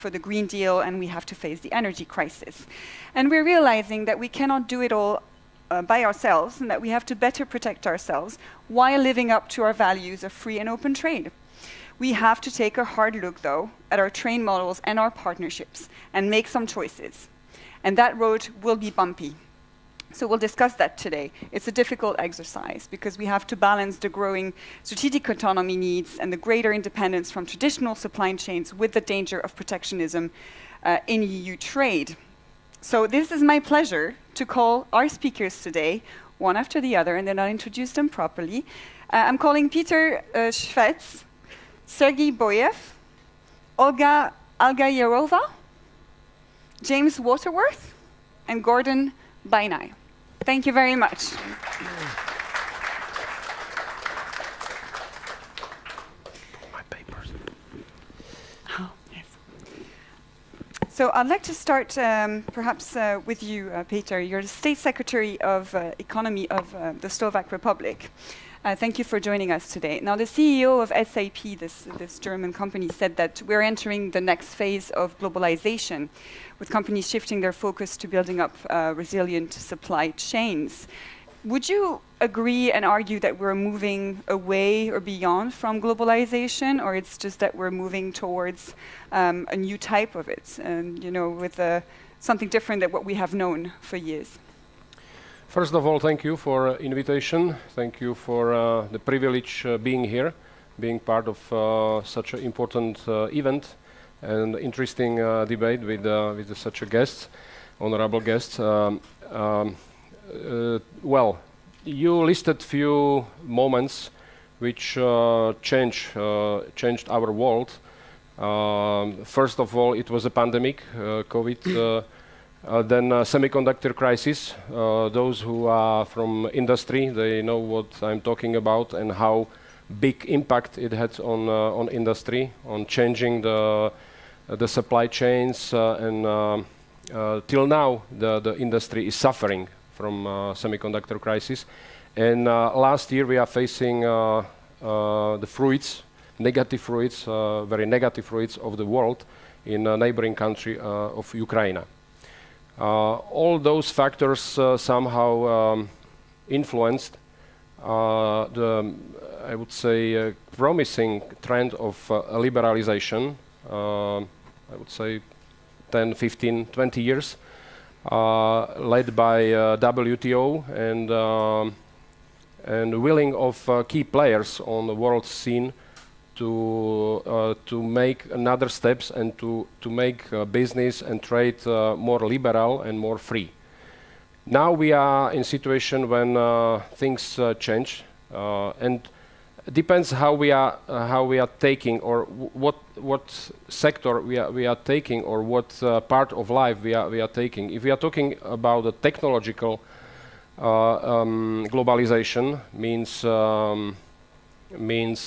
for the Green Deal, and we have to face the energy crisis. And we're realizing that we cannot do it all by ourselves, and that we have to better protect ourselves while living up to our values of free and open trade. We have to take a hard look, though, at our trade models and our partnerships and make some choices. And that road will be bumpy. So we'll discuss that today. It's a difficult exercise because we have to balance the growing strategic autonomy needs and the greater independence from traditional supply chains with the danger of protectionism in EU trade. So this is my pleasure to call our speakers today, one after the other, and then I'll introduce them properly. I'm calling Peter Švec, Sergiy Boyev, Olga Algayerová, James Waterworth, and Gordon Bajnai. Thank you very much. My papers. Oh, yes. So I'd like to start perhaps with you, Peter. You're the State Secretary of Economy of the Slovak Republic. Thank you for joining us today. Now, the CEO of SAP, this German company, said that we're entering the next phase of globalization, with companies shifting their focus to building up resilient supply chains. Would you agree and argue that we're moving away or beyond from globalization, or it's just that we're moving towards a new type of it, and with something different than what we have known for years? First of all, thank you for invitation. Thank you for the privilege being here, being part of such an important event and interesting debate with such a guest, honorable guests. Well, you listed few moments which changed our world. First of all, it was a pandemic, COVID. Then semiconductor crisis. Those who are from industry, they know what I'm talking about and how big impact it had on industry, on changing the supply chains, and till now the industry is suffering from semiconductor crisis. And last year we are facing the fruits, negative fruits, very negative fruits of the world in a neighboring country of Ukraine. All those factors somehow influenced the, I would say, promising trend of liberalization, I would say 10, 15, 20 years, led by WTO and willing of key players on the world scene to make another steps and to make business and trade more liberal and more free. Now we are in a situation when things change, and it depends how we are taking, or what sector we are taking, or what part of life we are taking. If we are talking about the technological globalization, means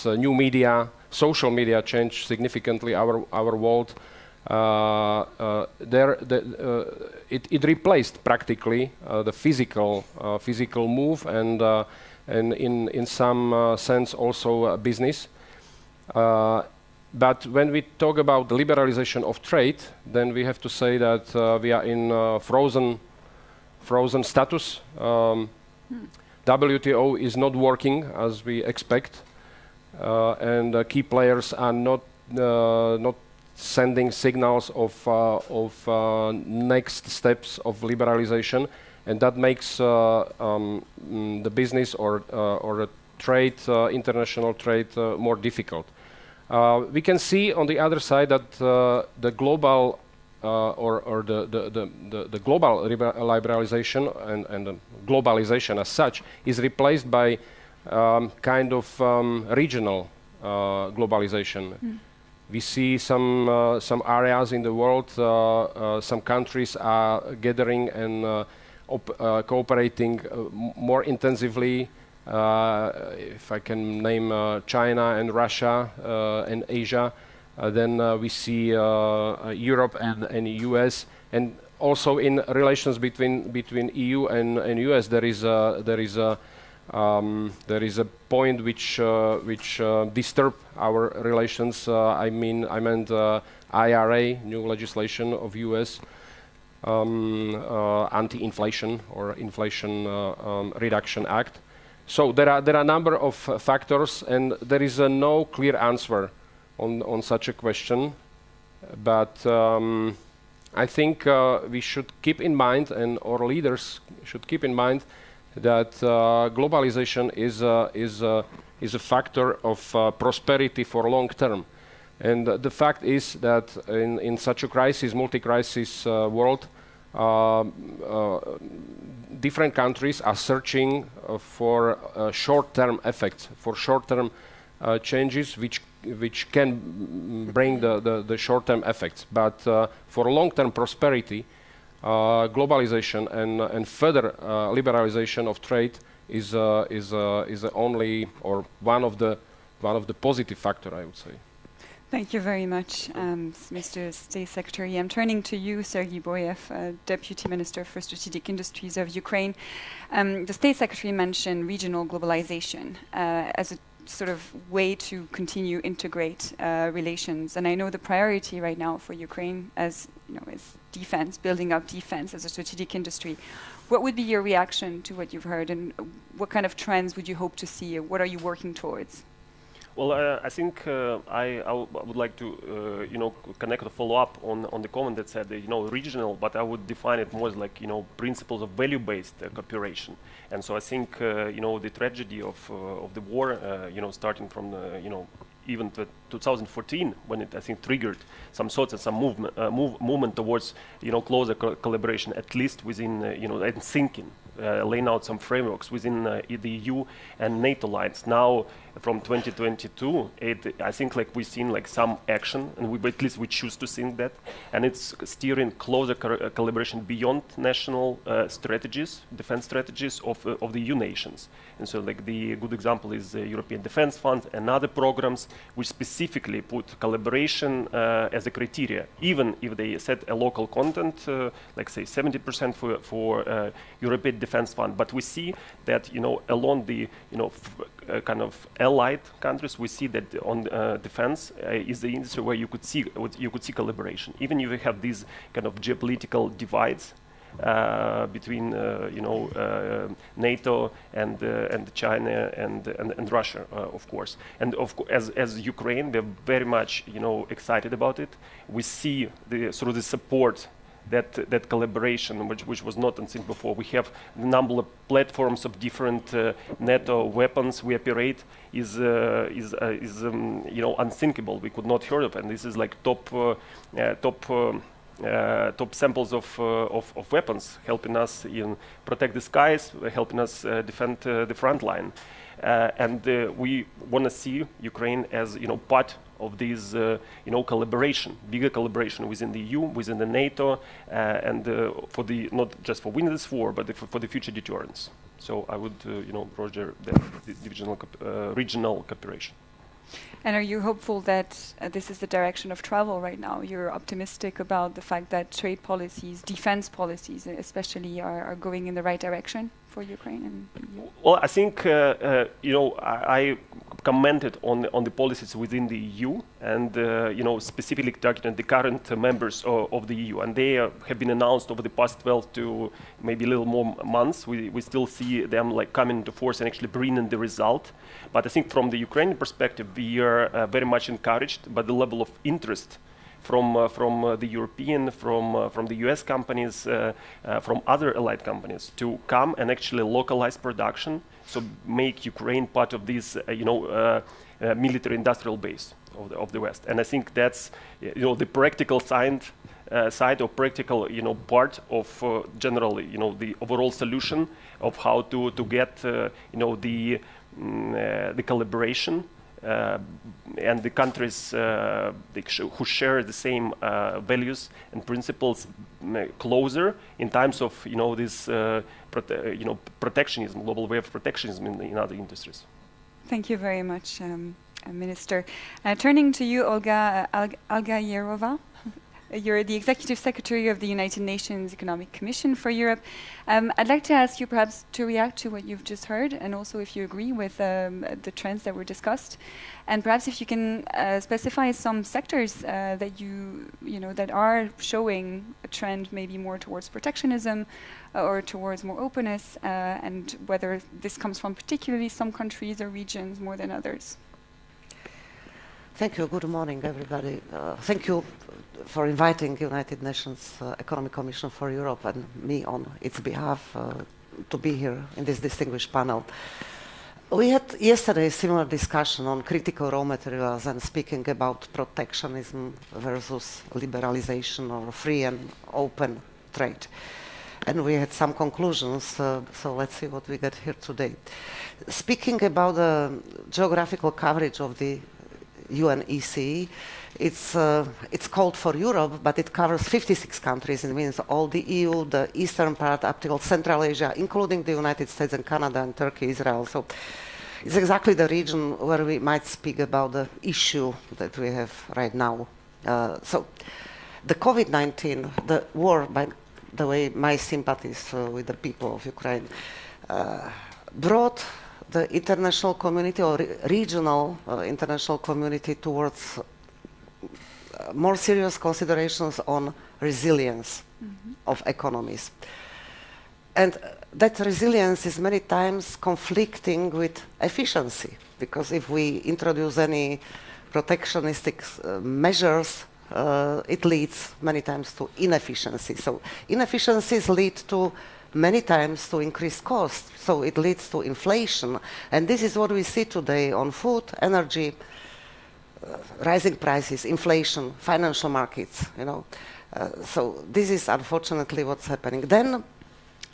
new media, social media change significantly our world. It replaced practically the physical move and in some sense also business. But when we talk about the liberalization of trade, then we have to say that we are in frozen status. WTO is not working as we expect, and key players are not sending signals of next steps of liberalization, and that makes the business or a trade, international trade, more difficult. We can see on the other side that the global the global liberalization and the globalization as such is replaced by kind of regional globalization. We see some areas in the world, some countries are gathering and cooperating more intensively. If I can name China and Russia and Asia, then we see Europe and US, and also in relations between EU and US there is a There is a point which disturb our relations. I meant IRA, new legislation of U.S. Anti-inflation or Inflation Reduction Act. So there are a number of factors, and there is no clear answer on such a question. But I think we should keep in mind, and our leaders should keep in mind, that globalization is a factor of prosperity for long term. And the fact is that in such a crisis, multi-crisis world, different countries are searching for short-term effects, for short-term changes which can bring the short-term effects. But for long-term prosperity, globalization and further liberalization of trade is only or one of the positive factor, I would say. Thank you very much, Mr. State Secretary. I'm turning to you, Sergiy Boyev, Deputy Minister for Strategic Industries of Ukraine. The State Secretary mentioned regional globalization as a sort of way to continue integrate relations, and I know the priority right now for Ukraine, as you know, is defense, building up defense as a strategic industry. What would be your reaction to what you've heard, and what kind of trends would you hope to see? What are you working towards? Well, I think I would like to, connect a follow-up on the comment that said, regional, but I would define it more as like, principles of value-based cooperation. And so I think, the tragedy of the war, starting from, even 2014, when it, I think, triggered some sorts of some movement towards, closer collaboration, at least within, and thinking, laying out some frameworks within the EU and NATO lines. Now, from 2022, I think like we've seen like some action, and at least we choose to think that, and it's steering closer collaboration beyond national strategies, defense strategies of the EU nations. And so like the good example is the European Defense Fund and other programs which specifically put collaboration as a criteria, even if they set a local content, like say 70% for European Defense Fund. But we see that, along the, kind of allied countries, we see that on defense is the industry where you could see collaboration, even if you have these kind of geopolitical divides between NATO and China and Russia, of course. And as Ukraine, we're very much excited about it. We see through the support that collaboration, which was not seen before. We have a number of platforms of different NATO weapons we operate is unthinkable. We could not heard of, and this is like top samples of weapons, helping us protect the skies, helping us defend the front line. And we want to see Ukraine as part of this collaboration, bigger collaboration within the EU, within the NATO, and for the not just for winning this war, but for the future deterrence. So I would, Roger, the regional cooperation. And are you hopeful that this is the direction of travel right now? You're optimistic about the fact that trade policies, defense policies especially, are going in the right direction for Ukraine? And well, I think, I commented on the policies within the EU and, specifically targeting the current members of the EU. And they have been announced over the past 12 to maybe a little more months. We still see them like coming into force and actually bringing the result. But I think from the Ukrainian perspective, we are very much encouraged by the level of interest from the European, from the US companies, from other allied companies to come and actually localize production, so make Ukraine part of this, military industrial base of the West. And I think that's, the practical side or practical, part of generally, the overall solution of how to get, the collaboration. And the countries who share the same values and principles closer in times of this protectionism, global way of protectionism in other industries. Thank you very much, Minister. Turning to you, Olga Algayerová, You're the Executive Secretary of the United Nations Economic Commission for Europe. I'd like to ask you perhaps to react to what you've just heard, and also if you agree with the trends that were discussed, and perhaps if you can specify some sectors that that are showing a trend maybe more towards protectionism or towards more openness, and whether this comes from particularly some countries or regions more than others. Thank you. Good morning, everybody. Thank you for inviting United Nations Economic Commission for Europe and me on its behalf to be here in this distinguished panel. We had yesterday a similar discussion on critical raw materials and speaking about protectionism versus liberalization or free and open trade. And we had some conclusions, so let's see what we get here today. Speaking about the geographical coverage of the UNECE, it's called for Europe, but it covers 56 countries. It means all the EU, the eastern part up till Central Asia, including the United States and Canada and Turkey, Israel. So it's exactly the region where we might speak about the issue that we have right now. So the COVID-19, the war, by the way, my sympathies with the people of Ukraine, brought the international community or regional international community towards more serious considerations on resilience of economies. And that resilience is many times conflicting with efficiency, because if we introduce any protectionistic measures, it leads many times to inefficiency. So inefficiencies lead to many times to increased costs, so it leads to inflation. And this is what we see today on food, energy, rising prices, inflation, financial markets, so this is unfortunately what's happening. Then,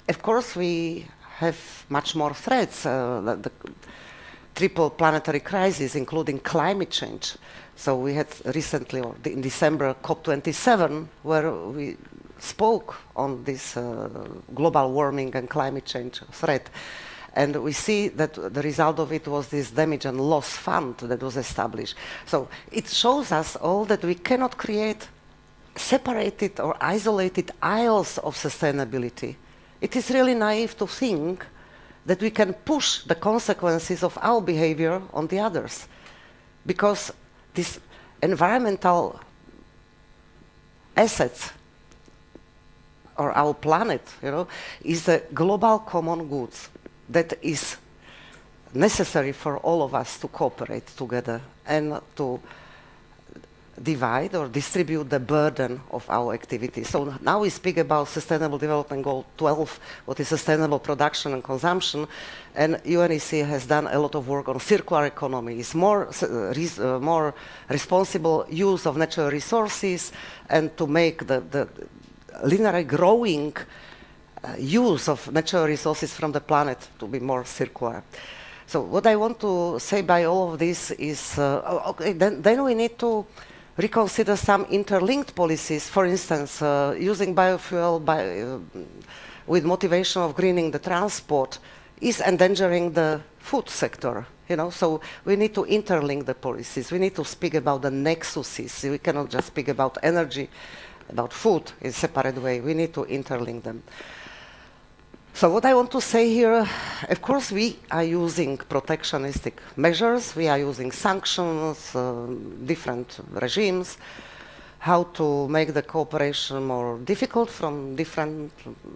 of course, we have much more threats, the triple planetary crisis, including climate change. So we had recently, or in December, COP27, where we spoke on this global warming and climate change threat. And we see that the result of it was this damage and loss fund that was established. So it shows us all that we cannot create separated or isolated aisles of sustainability. It is really naive to think that we can push the consequences of our behavior on the others, because these environmental assets or our planet, is a global common goods that is necessary for all of us to cooperate together and to divide or distribute the burden of our activities. So now we speak about Sustainable Development Goal 12, what is sustainable production and consumption, and UNECE has done a lot of work on circular economy. It's more responsible use of natural resources and to make the linearly growing use of natural resources from the planet to be more circular. So what I want to say by all of this is, then we need to reconsider some interlinked policies. For instance, using biofuel with motivation of greening the transport is endangering the food sector. So we need to interlink the policies. We need to speak about the nexuses. We cannot just speak about energy, about food in a separate way. We need to interlink them. So what I want to say here, of course, we are using protectionistic measures. We are using sanctions, different regimes, how to make the cooperation more difficult from different,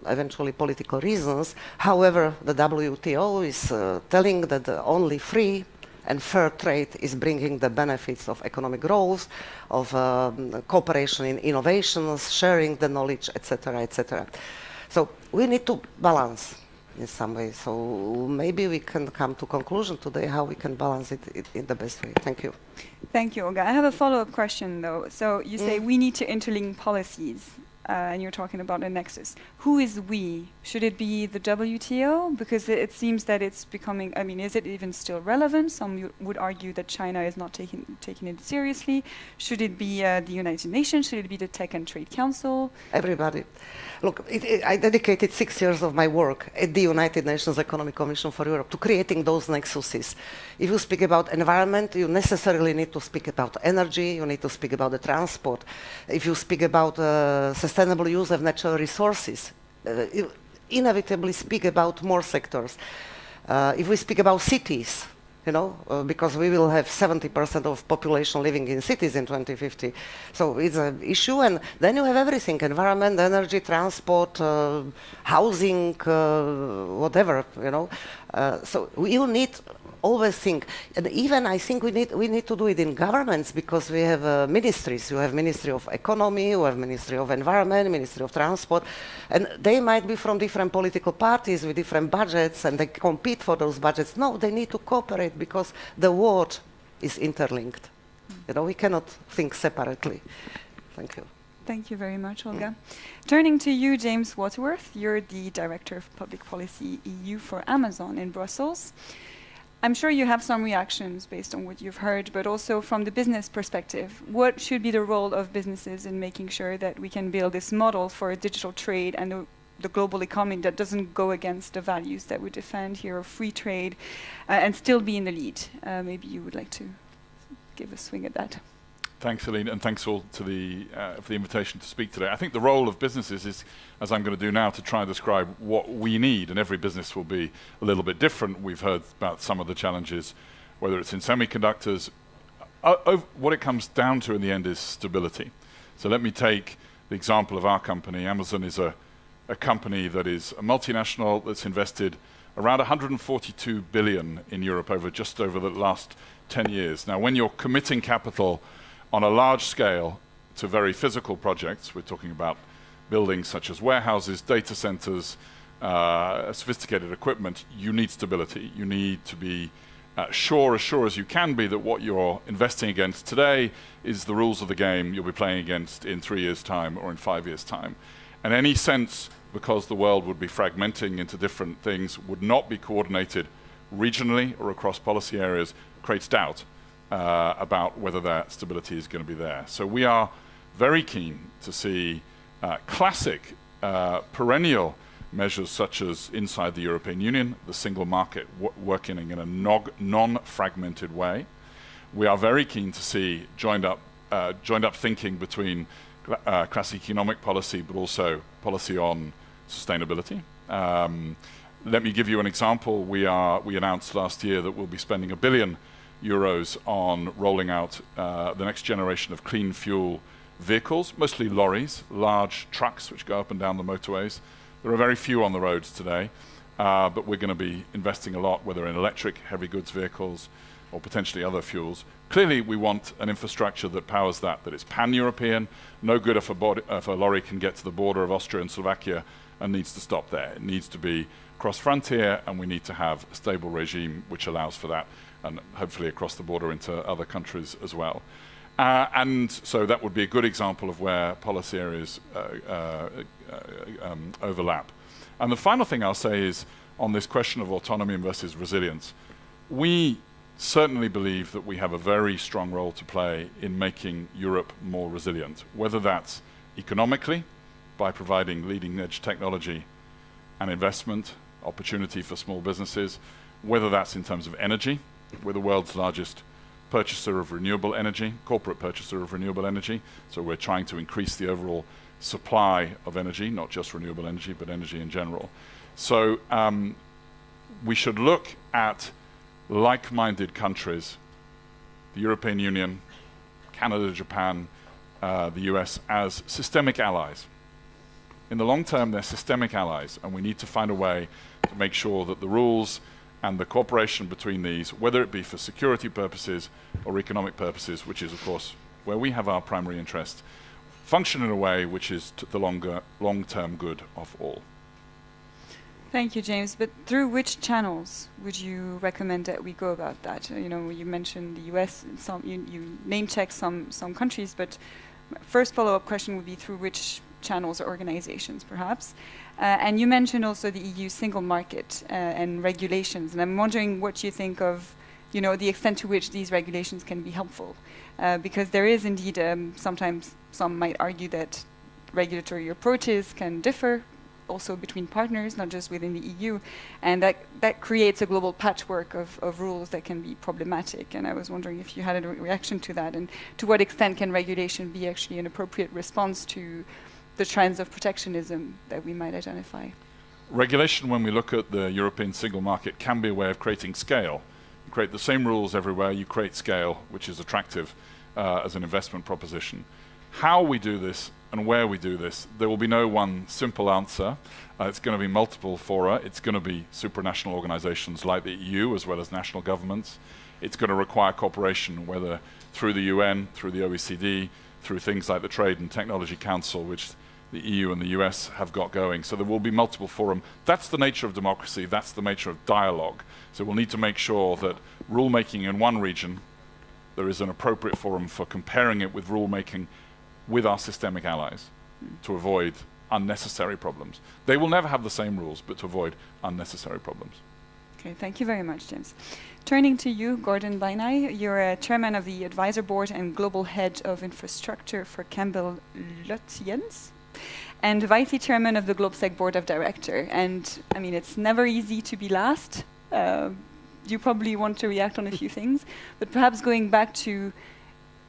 eventually political reasons. However, the WTO is telling that only free and fair trade is bringing the benefits of economic growth, of cooperation in innovations, sharing the knowledge, etc., etc. So we need to balance in some way. So maybe we can come to conclusion today how we can balance it in the best way. Thank you. Thank you, Olga. I have a follow-up question, though. So you say we need to interlink policies. and you're talking about a nexus. Who is we? Should it be the WTO? Because it seems that it's becoming, I mean, is it even still relevant? Some would argue that China is not taking it seriously. Should it be the United Nations? Should it be the Tech and Trade Council? Everybody. Look, I dedicated 6 years of my work at the United Nations Economic Commission for Europe to creating those nexuses. If you speak about environment, you necessarily need to speak about energy, you need to speak about the transport. If you speak about sustainable use of natural resources, you inevitably speak about more sectors. If we speak about cities, you know, because we will have 70% of population living in cities in 2050. So it's an issue, and then you have everything, environment, energy, transport, housing, whatever, you know. So you need always think, and even I think we need to do it in governments, because we have ministries. You have Ministry of Economy, you have Ministry of Environment, Ministry of Transport, and they might be from different political parties with different budgets, and they compete for those budgets. No, they need to cooperate, because the world is interlinked. You know, we cannot think separately. Thank you. Thank you very much, Olga. Turning to you, James Waterworth, you're the Director of Public Policy EU for Amazon in Brussels. I'm sure you have some reactions based on what you've heard, but also from the business perspective, what should be the role of businesses in making sure that we can build this model for a digital trade and the global economy that doesn't go against the values that we defend here of free trade and still be in the lead? Maybe you would like to give a swing at that. Thanks, Eline, and thanks all to for the invitation to speak today. I think the role of businesses is, as I'm going to do now, to try and describe what we need, and every business will be a little bit different. We've heard about some of the challenges, whether it's in semiconductors. What it comes down to in the end is stability. So let me take the example of our company. Amazon is a company that is a multinational that's invested around 142 billion in Europe just over the last 10 years. Now, when you're committing capital on a large scale to very physical projects, we're talking about buildings such as warehouses, data centers, sophisticated equipment, you need stability. You need to be as sure as you can be that what you're investing against today is the rules of the game you'll be playing against in 3 years' time or in 5 years' time. And any sense, because the world would be fragmenting into different things, would not be coordinated regionally or across policy areas, creates doubt about whether that stability is going to be there. So we are very keen to see classic, perennial measures such as inside the European Union, the single market working in a non-fragmented way. We are very keen to see joined up thinking between classic economic policy, but also policy on sustainability. Let me give you an example. We announced last year that we'll be spending €1 billion on rolling out the next generation of clean fuel vehicles, mostly lorries, large trucks which go up and down the motorways. There are very few on the roads today, but we're going to be investing a lot, whether in electric heavy goods vehicles or potentially other fuels. Clearly, we want an infrastructure that powers that it's pan-European. No good if a lorry can get to the border of Austria and Slovakia and needs to stop there. It needs to be cross-frontier, and we need to have a stable regime which allows for that, and hopefully across the border into other countries as well. And so that would be a good example of where policy areas overlap. And the final thing I'll say is on this question of autonomy versus resilience, we certainly believe that we have a very strong role to play in making Europe more resilient, whether that's economically, by providing leading-edge technology and investment, opportunity for small businesses, whether that's in terms of energy. We're the world's largest purchaser of renewable energy, corporate purchaser of renewable energy, so we're trying to increase the overall supply of energy, not just renewable energy, but energy in general. So we should look at like-minded countries, the European Union, Canada, Japan, the US, as systemic allies. In the long term, they're systemic allies, and we need to find a way to make sure that the rules and the cooperation between these, whether it be for security purposes or economic purposes, which is, of course, where we have our primary interest, function in a way which is to the long-term good of all. Thank you, James. But through which channels would you recommend that we go about that? You know, you mentioned the US, and you name-check some countries, but first follow-up question would be through which channels or organizations, perhaps. And you mentioned also the EU single market and regulations, and I'm wondering what you think of, you know, the extent to which these regulations can be helpful, because there is indeed sometimes some might argue that regulatory approaches can differ also between partners, not just within the EU, and that creates a global patchwork of rules that can be problematic. And I was wondering if you had a reaction to that, and to what extent can regulation be actually an appropriate response to the trends of protectionism that we might identify? Regulation, when we look at the European single market, can be a way of creating scale. You create the same rules everywhere, you create scale, which is attractive as an investment proposition. How we do this and where we do this, there will be no one simple answer. It's going to be multiple fora. It's going to be supranational organizations like the EU as well as national governments. It's going to require cooperation, whether through the UN, through the OECD, through things like the Trade and Technology Council, which the EU and the US have got going. So there will be multiple forums. That's the nature of democracy. That's the nature of dialogue. So we'll need to make sure that rulemaking in one region, there is an appropriate forum for comparing it with rulemaking with our systemic allies to avoid unnecessary problems. They will never have the same rules, but to avoid unnecessary problems. Okay, thank you very much, James. Turning to you, Gordon Bajnai, you're chairman of the advisor board and global head of infrastructure for Campbell Lutyens, and vice chairman of the GLOBSEC board of director. And I mean, it's never easy to be last. You probably want to react on a few things, but perhaps going back to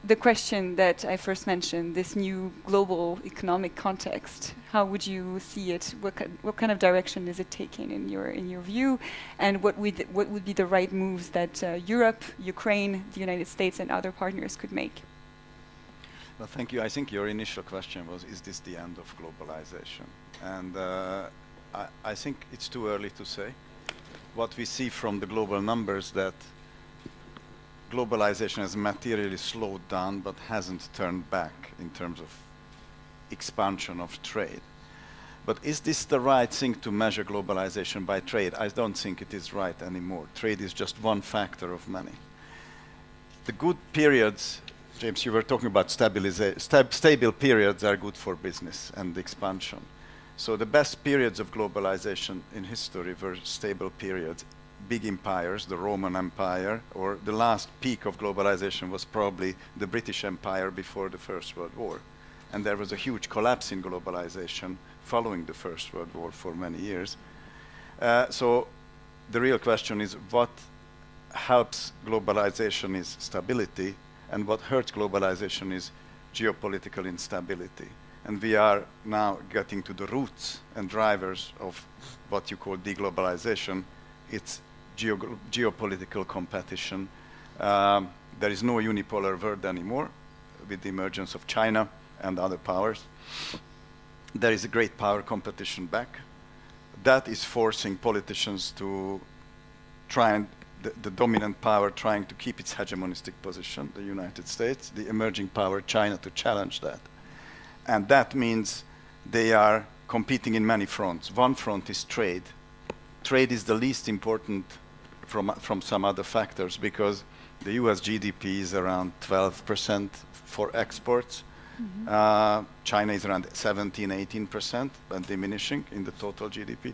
the question that I first mentioned, this new global economic context, how would you see it? What kind of direction is it taking in your view? And what would be the right moves that Europe, Ukraine, the United States, and other partners could make? Well, thank you. I think your initial question was, is this the end of globalization? And I think it's too early to say. What we see from the global numbers that globalization has materially slowed down but hasn't turned back in terms of expansion of trade. But is this the right thing to measure globalization by trade? I don't think it is right anymore. Trade is just one factor of many. The good periods, James, you were talking about stable periods are good for business and expansion. So the best periods of globalization in history were stable periods. Big empires, the Roman Empire, or the last peak of globalization was probably the British Empire before the First World War. And there was a huge collapse in globalization following the First World War for many years. So the real question is, what helps globalization is stability, and what hurts globalization is geopolitical instability. And we are now getting to the roots and drivers of what you call deglobalization. It's geopolitical competition. There is no unipolar world anymore with the emergence of China and other powers. There is a great power competition back. That is forcing politicians to try and the dominant power trying to keep its hegemonistic position, the United States, the emerging power, China, to challenge that. And that means they are competing in many fronts. One front is trade. Trade is the least important from some other factors because the US GDP is around 12% for exports. Mm-hmm. China is around 17, 18%, but diminishing in the total GDP.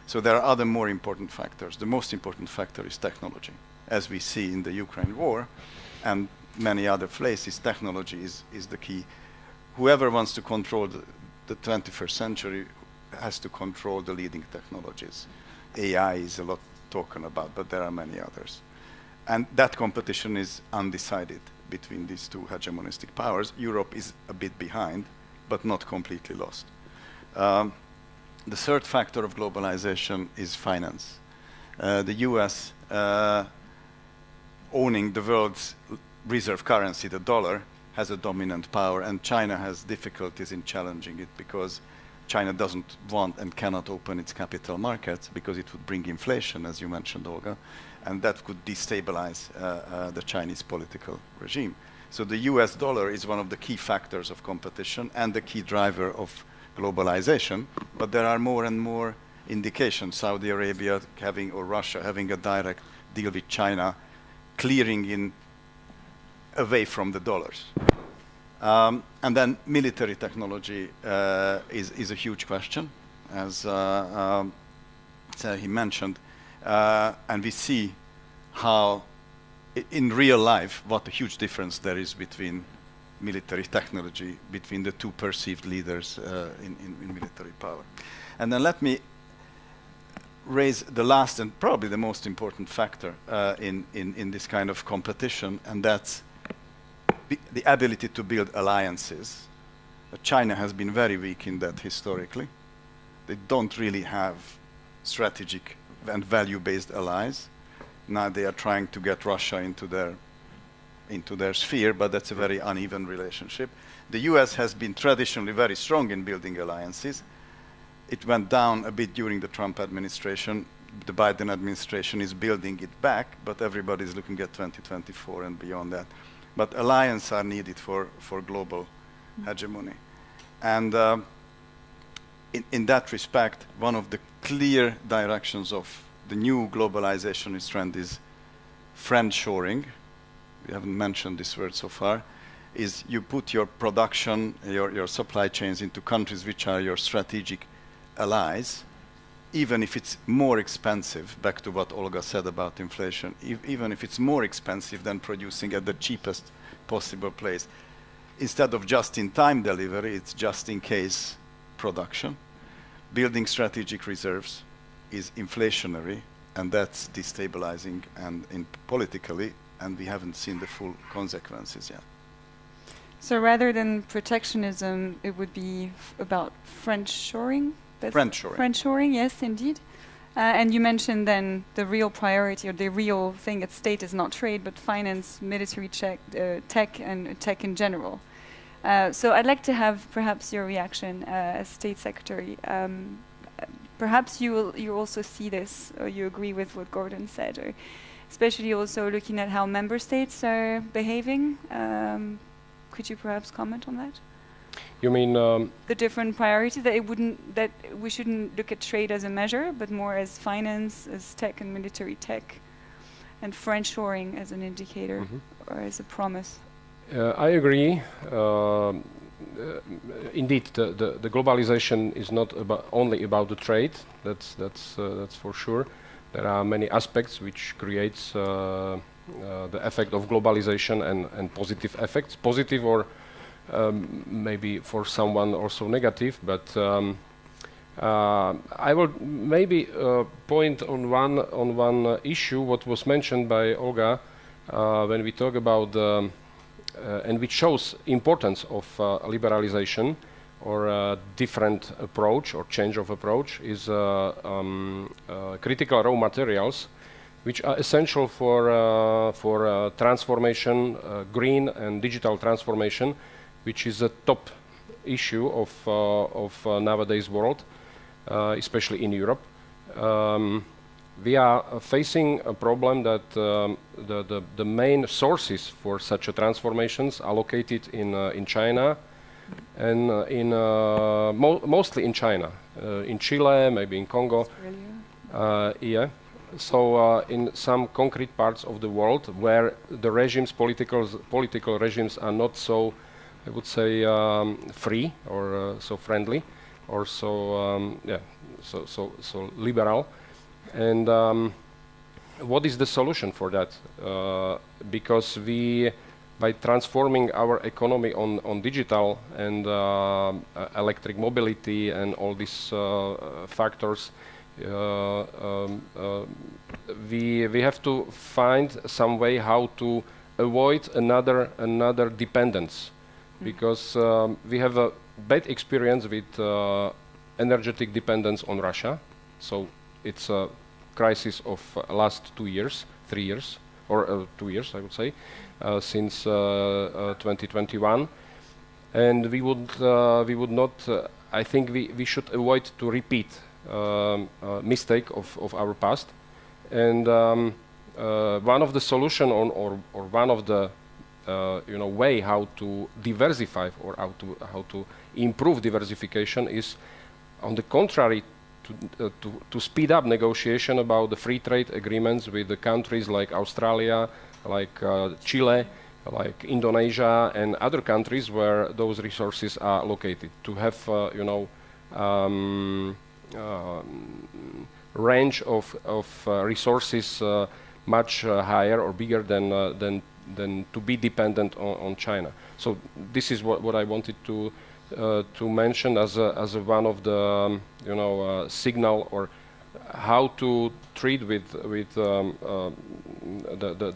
So there are other more important factors. The most important factor is technology. As we see in the Ukraine war and many other places, technology is the key. Whoever wants to control the 21st century has to control the leading technologies. AI is a lot talked about, but there are many others. And that competition is undecided between these two hegemonistic powers. Europe is a bit behind, but not completely lost. The third factor of globalization is finance. The US owning the world's reserve currency, the dollar, has a dominant power, and China has difficulties in challenging it because China doesn't want and cannot open its capital markets because it would bring inflation, as you mentioned, Olga, and that could destabilize the Chinese political regime. So the US dollar is one of the key factors of competition and the key driver of globalization, but there are more and more indications. Saudi Arabia having, or Russia having a direct deal with China, clearing in away from the dollars. And then military technology is a huge question, as he mentioned. And we see how, in real life, what a huge difference there is between military technology, between the two perceived leaders in military power. And then let me raise the last and probably the most important factor in this kind of competition, and that's the ability to build alliances. China has been very weak in that historically. They don't really have strategic and value-based allies. Now they are trying to get Russia into their sphere, but that's a very uneven relationship. The US has been traditionally very strong in building alliances. It went down a bit during the Trump administration. The Biden administration is building it back, but everybody is looking at 2024 and beyond that. But alliances are needed for global hegemony. And in that respect, one of the clear directions of the new globalizationist trend is friendshoring. We haven't mentioned this word so far. Is you put your production, your supply chains into countries which are your strategic allies, even if it's more expensive, back to what Olga said about inflation, even if it's more expensive than producing at the cheapest possible place. Instead of just-in-time delivery, it's just-in-case production. Building strategic reserves is inflationary, and that's destabilizing and politically, and we haven't seen the full consequences yet. So rather than protectionism, it would be about friendshoring? Friendshoring, yes, indeed. And you mentioned then the real priority, or the real thing at stake is not trade, but finance, military tech, and tech in general. So I'd like to have perhaps your reaction as State Secretary. Perhaps you also see this, or you agree with what Gordon said, or especially also looking at how member states are behaving. Could you perhaps comment on that? You mean the different priorities, that we shouldn't look at trade as a measure, but more as finance, as tech and military tech, and friendshoring as an indicator or as a promise? I agree. Indeed, the globalization is not only about the trade. That's for sure. There are many aspects which creates the effect of globalization and positive effects, positive or maybe for someone also negative, but I will maybe point on one issue what was mentioned by Olga when we talk about and which shows importance of liberalization or a different approach or change of approach is critical raw materials, which are essential for transformation, green and digital transformation, which is a top issue of nowadays world, especially in Europe. We are facing a problem that the main sources for such a transformations are located in China, and mostly in China, in Chile, maybe in Congo. Yeah. So in some concrete parts of the world where the regimes, political regimes, are not so, I would say, free or so friendly, or so so liberal. And what is the solution for that? Because we, by transforming our economy on digital and electric mobility and all these factors, we have to find some way how to avoid another dependence, because we have a bad experience with energetic dependence on Russia. So it's a crisis of last 2 years, 3 years, or 2 years, I would say, since 2021. And we would not. I think we should avoid to repeat mistake of our past. And one of the solution or one of the way how to diversify or how to improve diversification is, on the contrary, to speed up negotiation about the free trade agreements with the countries like Australia, like Chile, like Indonesia and other countries where those resources are located, to have range of resources much higher or bigger than to be dependent on China. So this is what I wanted to mention as a one of the signal, or how to treat with the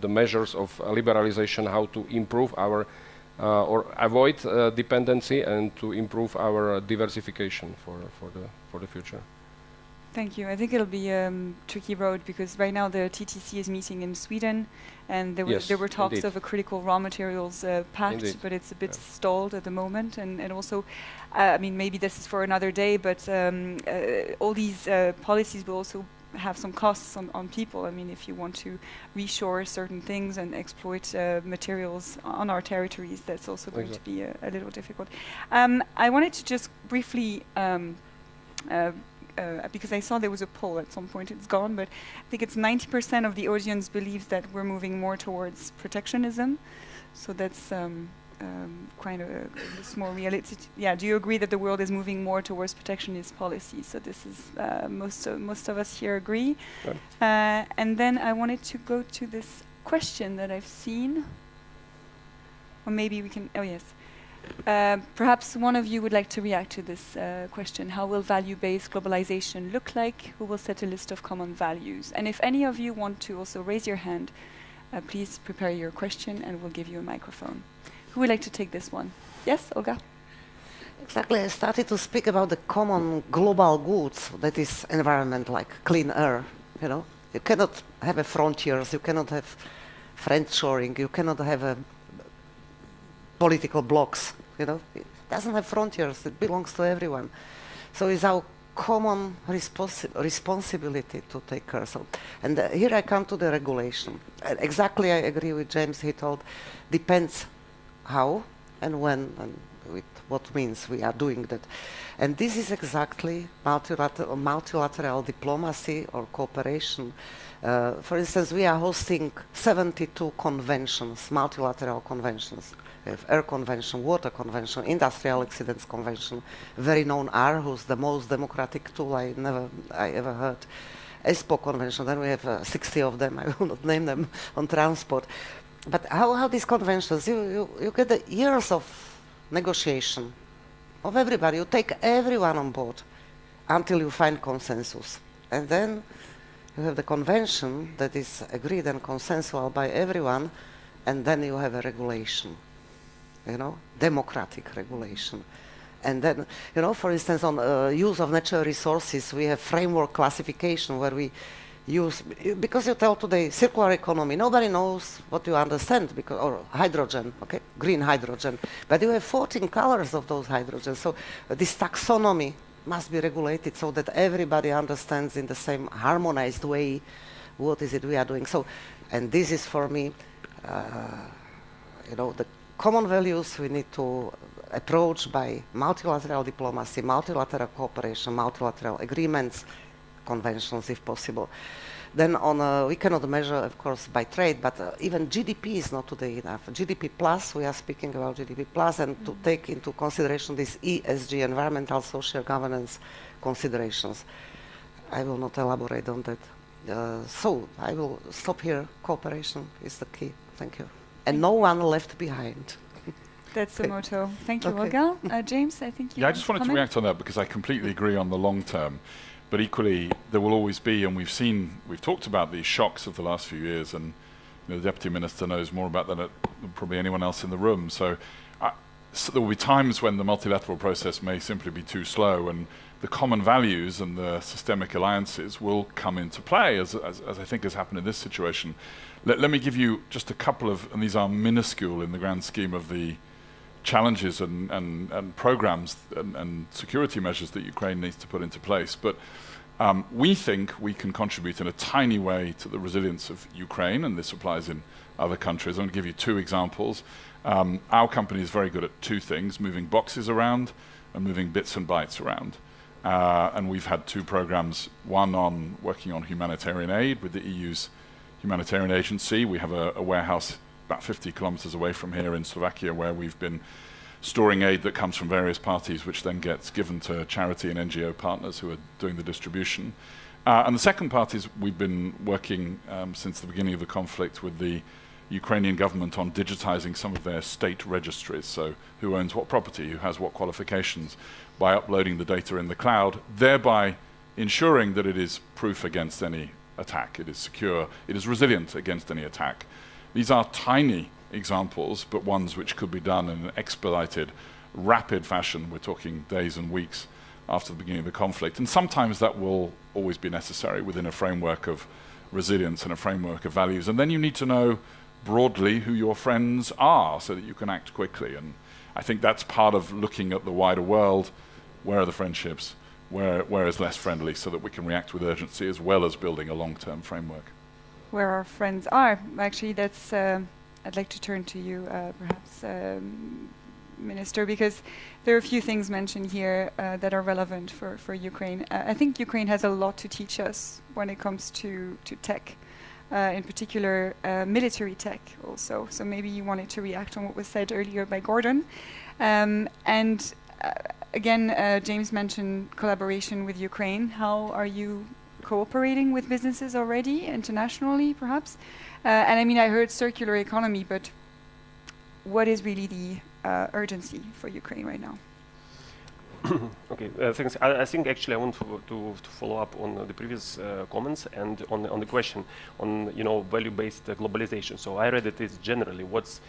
measures of liberalization, how to improve our or avoid dependency, and to improve our diversification for the future. Thank you. I think it'll be a tricky road, because right now the TTC is meeting in Sweden, and there were talks of a critical raw materials pact, but it's a bit stalled at the moment. And also, I mean, maybe this is for another day, but all these policies will also have some costs on people. I mean, if you want to reshore certain things and exploit materials on our territories, that's also going to be a little difficult. I wanted to just briefly because I saw there was a poll at some point, it's gone, but I think it's 90% of the audience believes that we're moving more towards protectionism. So that's quite a more realistic. Yeah, do you agree that the world is moving more towards protectionist policies? So this is most of us here agree. Right. And then I wanted to go to this question that I've seen, or maybe we can. Oh yes. Perhaps one of you would like to react to this question. How will value-based globalization look like? Who will set a list of common values? And if any of you want to also raise your hand, please prepare your question and we'll give you a microphone. Who would like to take this one? Yes, Olga? Exactly. I started to speak about the common global goods, that is environment, like clean air. You know, you cannot have a frontiers, you cannot have friendshoring, you cannot have political blocks, you know, it doesn't have frontiers, it belongs to everyone. So it's our common responsibility to take care of. And here I come to the regulation. Exactly, I agree with James, he told, depends how and when and with what means we are doing that. And this is exactly multilateral diplomacy or cooperation. For instance, we are hosting 72 conventions, multilateral conventions. We have Air Convention, Water Convention, Industrial Accidents Convention, very known Aarhus, the most democratic tool I ever heard. ESPO Convention, then we have 60 of them, I will not name them, on transport. But how these conventions, you get the years of negotiation of everybody, you take everyone on board until you find consensus. And then you have the convention that is agreed and consensual by everyone, and then you have a regulation. You know, democratic regulation. And then, you know, for instance, on use of natural resources, we have framework classification where we use, because you tell today circular economy, nobody knows what you understand, because, or hydrogen, okay, green hydrogen, but you have 14 colors of those hydrogens. So this taxonomy must be regulated so that everybody understands in the same harmonized way what is it we are doing. So, and this is for me, you know, the common values we need to approach by multilateral diplomacy, multilateral cooperation, multilateral agreements, conventions if possible. Then on, we cannot measure, of course, by trade, but even GDP is not today enough. GDP plus, we are speaking about GDP plus, and to take into consideration this ESG, environmental, social governance considerations. I will not elaborate on that. So I will stop here. Cooperation is the key. Thank you. And no one left behind. That's the motto. Thank you, Olga. James, I think you I just wanted to react on that because I completely agree on the long term. But equally, there will always be, and we've talked about these shocks of the last few years, and you know, the Deputy Minister knows more about that than probably anyone else in the room. So there will be times when the multilateral process may simply be too slow, and the common values and the systemic alliances will come into play, as I think has happened in this situation. Let me give you just a couple of, and these are minuscule in the grand scheme of the challenges and programs and security measures that Ukraine needs to put into place. But we think we can contribute in a tiny way to the resilience of Ukraine, and this applies in other countries. I'm going to give you two examples. Our company is very good at two things: moving boxes around and moving bits and bytes around. And we've had two programs, one on working on humanitarian aid with the EU's humanitarian agency. We have a warehouse about 50 kilometers away from here in Slovakia, where we've been storing aid that comes from various parties, which then gets given to charity and NGO partners who are doing the distribution. And the second part is we've been working since the beginning of the conflict with the Ukrainian government on digitizing some of their state registries, so who owns what property, who has what qualifications, by uploading the data in the cloud, thereby ensuring that it is proof against any attack, it is secure, it is resilient against any attack. These are tiny examples, but ones which could be done in an expedited, rapid fashion. We're talking days and weeks after the beginning of the conflict. And sometimes that will always be necessary within a framework of resilience and a framework of values. And then you need to know broadly who your friends are so that you can act quickly. And I think that's part of looking at the wider world. Where are the friendships? Where is less friendly, so that we can react with urgency as well as building a long-term framework. Where our friends are. Actually, that's, I'd like to turn to you, perhaps, Minister, because there are a few things mentioned here that are relevant for Ukraine. I think Ukraine has a lot to teach us when it comes to tech, in particular military tech also. So maybe you wanted to react on what was said earlier by Gordon. Again, James mentioned collaboration with Ukraine. How are you cooperating with businesses already, internationally perhaps? And I mean, I heard circular economy, but what is really the urgency for Ukraine right now? Okay, thanks. I think actually I want to follow up on the previous comments and on the question on value-based globalization. So I read it is generally what's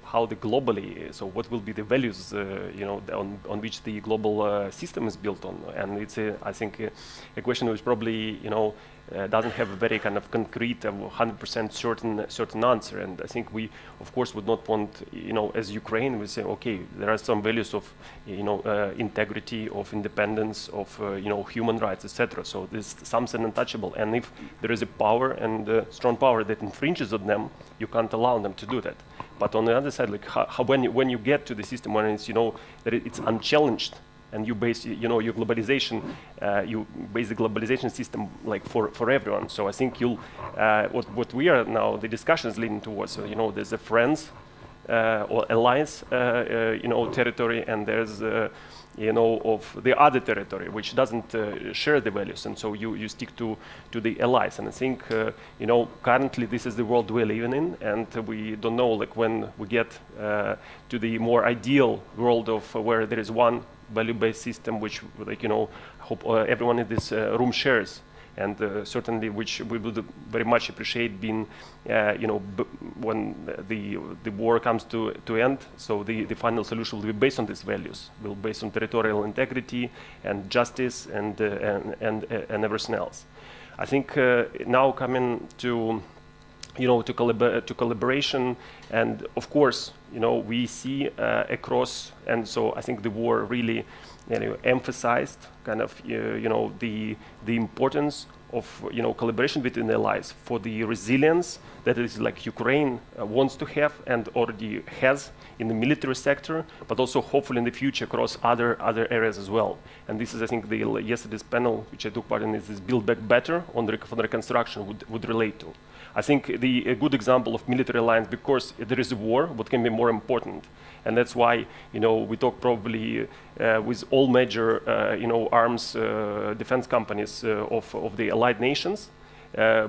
how the globally, so what will be the values on which the global system is built on, and it's I think a question which probably doesn't have a very kind of concrete 100% certain answer. And I think we of course would not want as Ukraine we say okay, there are some values of integrity, of independence, of human rights, etc. So this is something untouchable, and if there is a power and a strong power that infringes on them, you can't allow them to do that. But on the other side, like when you get to the system when it's that it's unchallenged, and you base your globalization, you base the globalization system like for everyone. So I think you'll what we are now, the discussion is leading towards. There's a friends or alliance territory, and there's of the other territory which doesn't share the values, and so you stick to the allies. And I think currently this is the world we're living in, and we don't know like when we get to the more ideal world of where there is one value-based system, which hope everyone in this room shares, and certainly which we would very much appreciate being when the war comes to end. So the final solution will be based on these values, will be based on territorial integrity and justice and everything else. I think now coming to to collaboration, and of course we see across, and so I think the war really emphasized kind of the importance of collaboration between allies for the resilience that is like Ukraine wants to have and already has in the military sector, but also hopefully in the future across other areas as well. And this is, I think, yesterday's panel, which I took part in, is this Build Back Better on the reconstruction would relate to. I think a good example of military alliance, because there is a war, what can be more important. And that's why we talk probably with all major arms defense companies of the allied nations.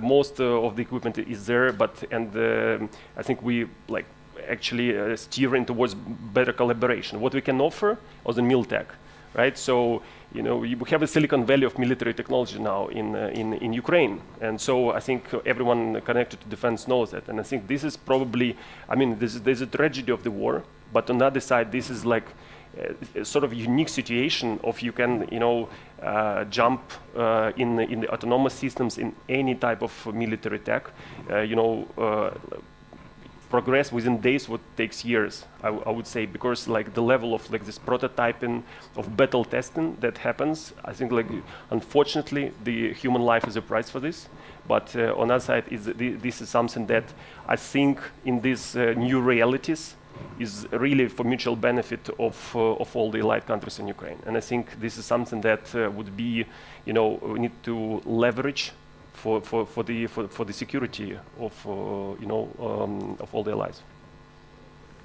Most of the equipment is there, I think we actually steering towards better collaboration. What we can offer is the MilTech, right? So we have a Silicon Valley of military technology now in Ukraine, and so I think everyone connected to defense knows that. And I think this is probably, there's a tragedy of the war, but on the other side, this is like a sort of unique situation of you can jump in the autonomous systems in any type of military tech, progress within days what takes years, I would say, because the level of this prototyping of battle testing that happens, I think unfortunately the human life is a price for this. But on the other side, this is something that I think in these new realities is really for mutual benefit of all the allied countries in Ukraine. And I think this is something that would be, we need to leverage for the security of of all their lives.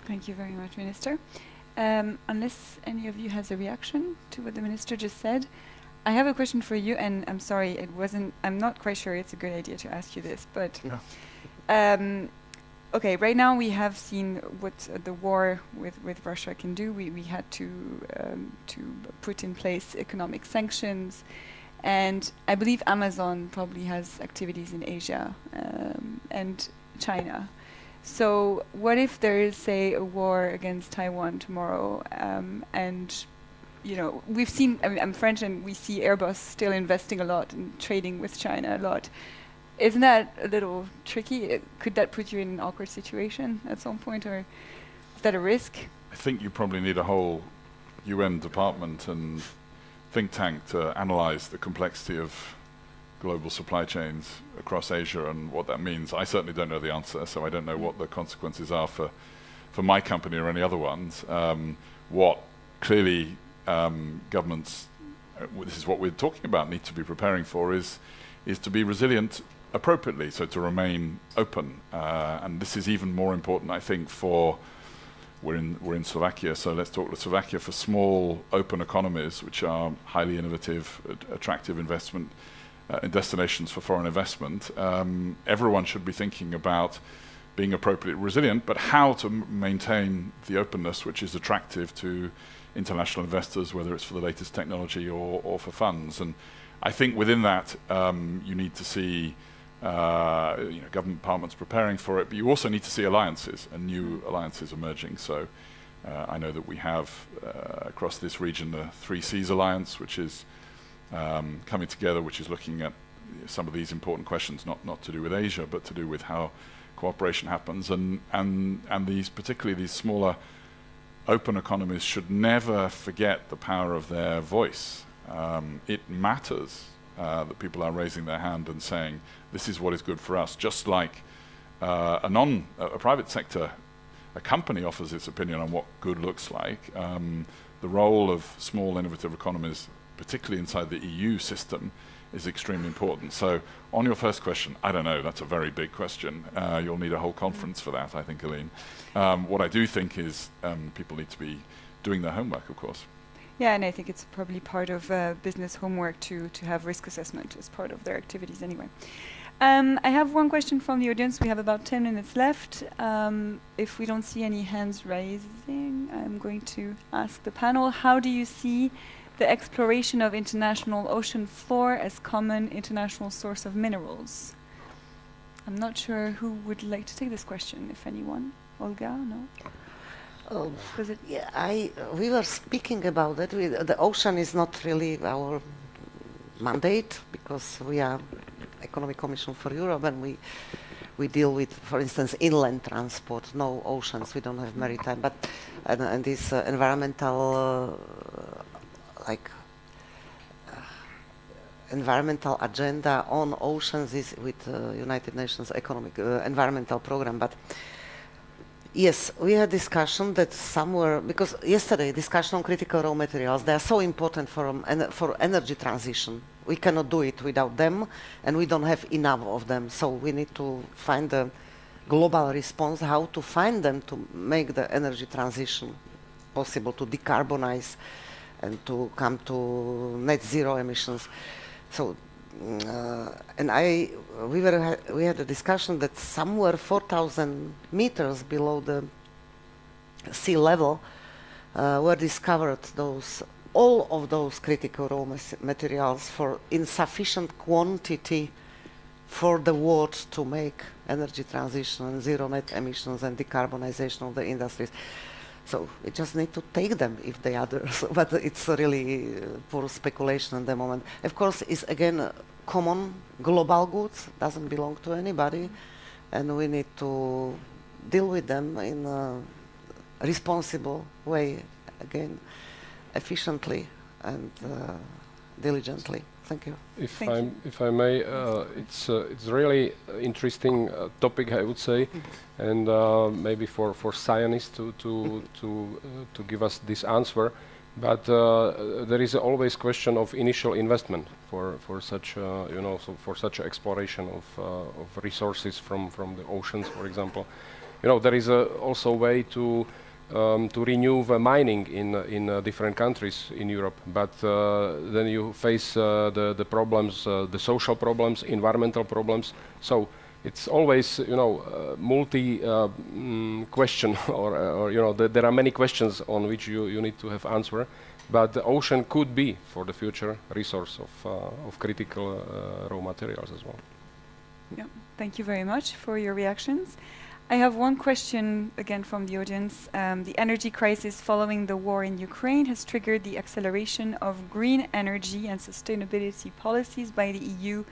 Thank you very much, Minister. Unless any of you has a reaction to what the Minister just said, I have a question for you, and I'm sorry, I'm not quite sure it's a good idea to ask you this, but okay, right now we have seen what the war with Russia can do. We had to put in place economic sanctions, and I believe Amazon probably has activities in Asia and China. So what if there is, say, a war against Taiwan tomorrow, and we've seen, I'm French, and we see Airbus still investing a lot in trading with China a lot. Isn't that a little tricky? Could that put you in an awkward situation at some point, or is that a risk? I think you probably need a whole UN department and think tank to analyze the complexity of global supply chains across Asia and what that means. I certainly don't know the answer, so I don't know what the consequences are for my company or any other ones. What clearly governments, this is what we're talking about, need to be preparing for is to be resilient appropriately, so to remain open. And this is even more important, I think, we're in Slovakia, so let's talk to Slovakia, for small open economies which are highly innovative, attractive investment destinations for foreign investment. Everyone should be thinking about being appropriately resilient, but how to maintain the openness which is attractive to international investors, whether it's for the latest technology or for funds. And I think within that, you need to see government departments preparing for it, but you also need to see alliances and new alliances emerging. So I know that we have across this region the 3 Seas Alliance, which is coming together, which is looking at some of these important questions, not to do with Asia, but to do with how cooperation happens. And particularly these smaller open economies should never forget the power of their voice. It matters that people are raising their hand and saying, this is what is good for us, just like a private sector, a company offers its opinion on what good looks like. The role of small innovative economies, particularly inside the EU system, is extremely important. So on your first question, I don't know, that's a very big question. You'll need a whole conference for that, I think, Eline. What I do think is people need to be doing their homework, of course. Yeah, and I think it's probably part of business homework to have risk assessment as part of their activities anyway. I have one question from the audience. We have about 10 minutes left. If we don't see any hands raising, I'm going to ask the panel, how do you see the exploration of international ocean floor as common international source of minerals? I'm not sure who would like to take this question, if anyone. Olga, no? We were speaking about that. The ocean is not really our mandate, because we are Economic Commission for Europe, and we deal with, for instance, inland transport, no oceans, we don't have maritime, but and this environmental environmental agenda on oceans is with United Nations Economic Environmental Program. But yes, we had discussion that somewhere, because yesterday discussion on critical raw materials, they are so important for energy transition. We cannot do it without them, and we don't have enough of them. So we need to find a global response, how to find them to make the energy transition possible, to decarbonize and to come to net zero emissions. So, we had a discussion that somewhere 4,000 meters below the sea level were discovered all of those critical raw materials for insufficient quantity for the world to make energy transition and zero net emissions and decarbonization of the industries. So we just need to take them if they are there. But it's really poor speculation at the moment. Of course, it's again common global goods, doesn't belong to anybody, and we need to deal with them in a responsible way, again, efficiently and diligently. Thank you. If I may, it's really interesting topic, I would say, and maybe for scientists to give us this answer. But there is always question of initial investment for such for such exploration of resources from the oceans, for example. There is also a way to renew the mining in different countries in Europe, but then you face the problems, the social problems, environmental problems. So it's always multi question, or there are many questions on which you need to have answer. But the ocean could be for the future resource of critical raw materials as well. Yeah, thank you very much for your reactions. I have one question again from the audience. The energy crisis following the war in Ukraine has triggered the acceleration of green energy and sustainability policies by the EU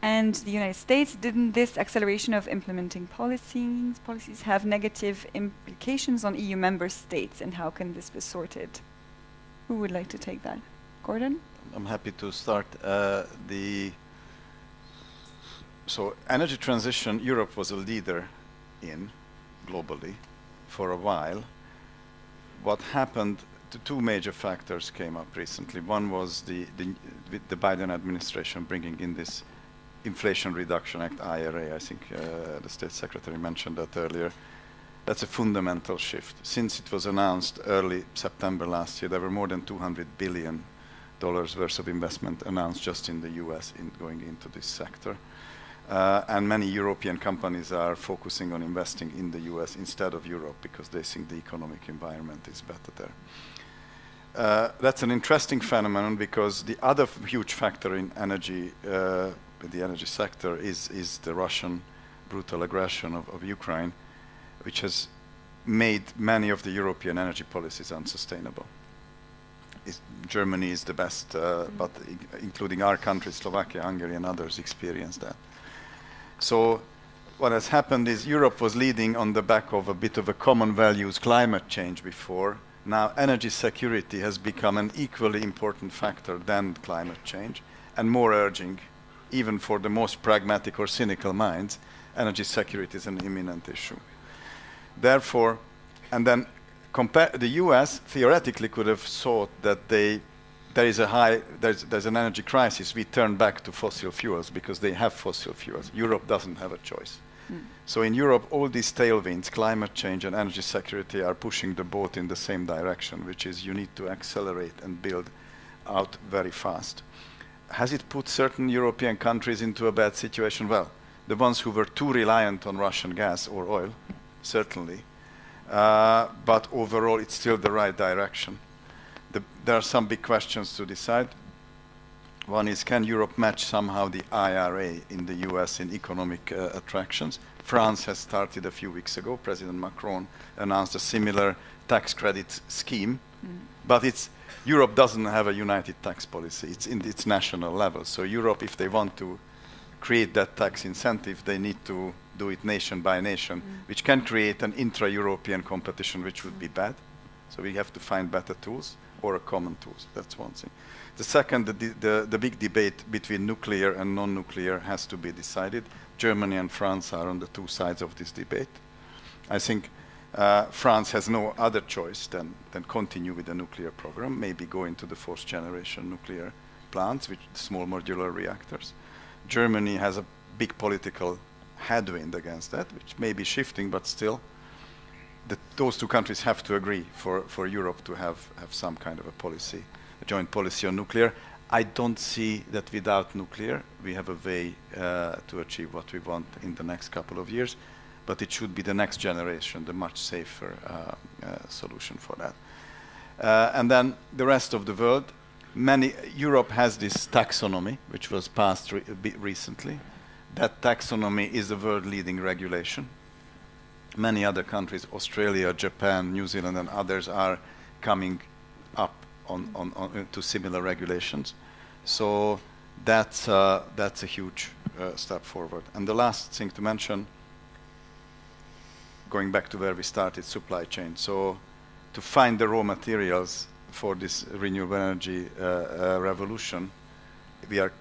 and the United States. Didn't this acceleration of implementing policies have negative implications on EU member states, and how can this be sorted? Who would like to take that? Gordon? I'm happy to start. So energy transition, Europe was a leader in globally for a while. What happened, two major factors came up recently. One was with the Biden administration bringing in this Inflation Reduction Act, IRA. I think the State Secretary mentioned that earlier. That's a fundamental shift. Since it was announced early September last year, there were more than $200 billion worth of investment announced just in the US going into this sector. And many European companies are focusing on investing in the US instead of Europe because they think the economic environment is better there. That's an interesting phenomenon because the other huge factor in energy, the energy sector, is the Russian brutal aggression of Ukraine, which has made many of the European energy policies unsustainable. Germany is the best, but including our country, Slovakia, Hungary, and others experience that. So what has happened is Europe was leading on the back of a bit of a common values climate change before. Now energy security has become an equally important factor than climate change, and more urging, even for the most pragmatic or cynical minds, energy security is an imminent issue. Therefore, and then the US theoretically could have thought that there's an energy crisis, we turn back to fossil fuels because they have fossil fuels. Europe doesn't have a choice. So in Europe, all these tailwinds, climate change and energy security, are pushing the boat in the same direction, which is you need to accelerate and build out very fast. Has it put certain European countries into a bad situation? Well, the ones who were too reliant on Russian gas or oil, certainly. But overall, it's still the right direction. There are some big questions to decide. One is, can Europe match somehow the IRA in the US in economic attractions? France has started a few weeks ago. President Macron announced a similar tax credit scheme, but Europe doesn't have a united tax policy. It's in its national level. So Europe, if they want to create that tax incentive, they need to do it nation by nation, which can create an intra-European competition, which would be bad. So we have to find better tools or a common tools. That's one thing. The second, the big debate between nuclear and non-nuclear has to be decided. Germany and France are on the two sides of this debate. I think France has no other choice than continue with the nuclear program, maybe go into the fourth generation nuclear plants, which small modular reactors. Germany has a big political headwind against that, which may be shifting, but still, those two countries have to agree for Europe to have some kind of a policy, a joint policy on nuclear. I don't see that without nuclear we have a way to achieve what we want in the next couple of years, but it should be the next generation, the much safer solution for that. And then the rest of the world, Europe has this taxonomy, which was passed recently. That taxonomy is the world-leading regulation. Many other countries, Australia, Japan, New Zealand, and others are coming up to similar regulations. So that's a huge step forward. And the last thing to mention, going back to where we started, supply chain. So to find the raw materials for this renewable energy revolution, we are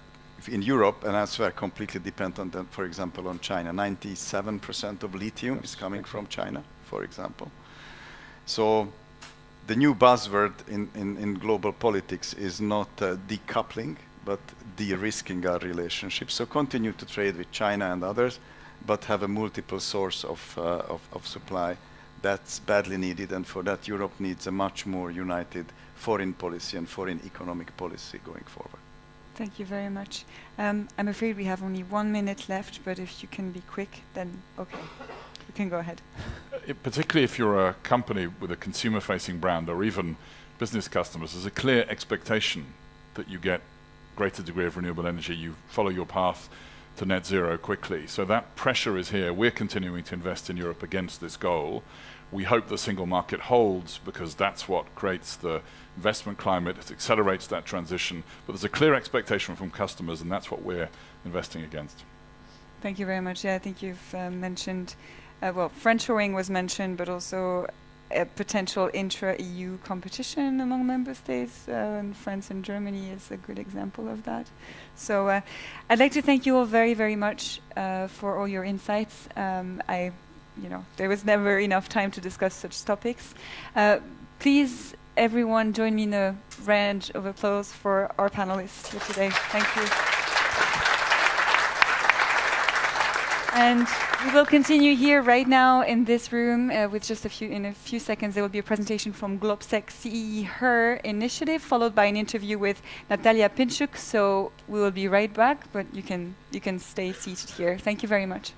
in Europe and elsewhere completely dependent, for example, on China. 97% of lithium is coming from China, for example. So the new buzzword in global politics is not decoupling, but de-risking our relationship. So continue to trade with China and others, but have a multiple source of supply. That's badly needed, and for that Europe needs a much more united foreign policy and foreign economic policy going forward. Thank you very much. I'm afraid we have only 1 minute left, but if you can be quick, then okay, you can go ahead. Particularly if you're a company with a consumer-facing brand or even business customers, there's a clear expectation that you get greater degree of renewable energy, you follow your path to net zero quickly. So that pressure is here. We're continuing to invest in Europe against this goal. We hope the single market holds because that's what creates the investment climate, it accelerates that transition, but there's a clear expectation from customers and that's what we're investing against. Thank you very much. Yeah, I think you've mentioned, well, friendshoring was mentioned, but also a potential intra-EU competition among member states, and France and Germany is a good example of that. So I'd like to thank you all very, very much for all your insights. There was never enough time to discuss such topics. Please, everyone, join me in a round of applause for our panelists here today. Thank you. And we will continue here right now in this room with just in a few seconds there will be a presentation from GLOBSEC CEE Her initiative, followed by an interview with Natalia Pinchuk. So we will be right back, but you can stay seated here. Thank you very much.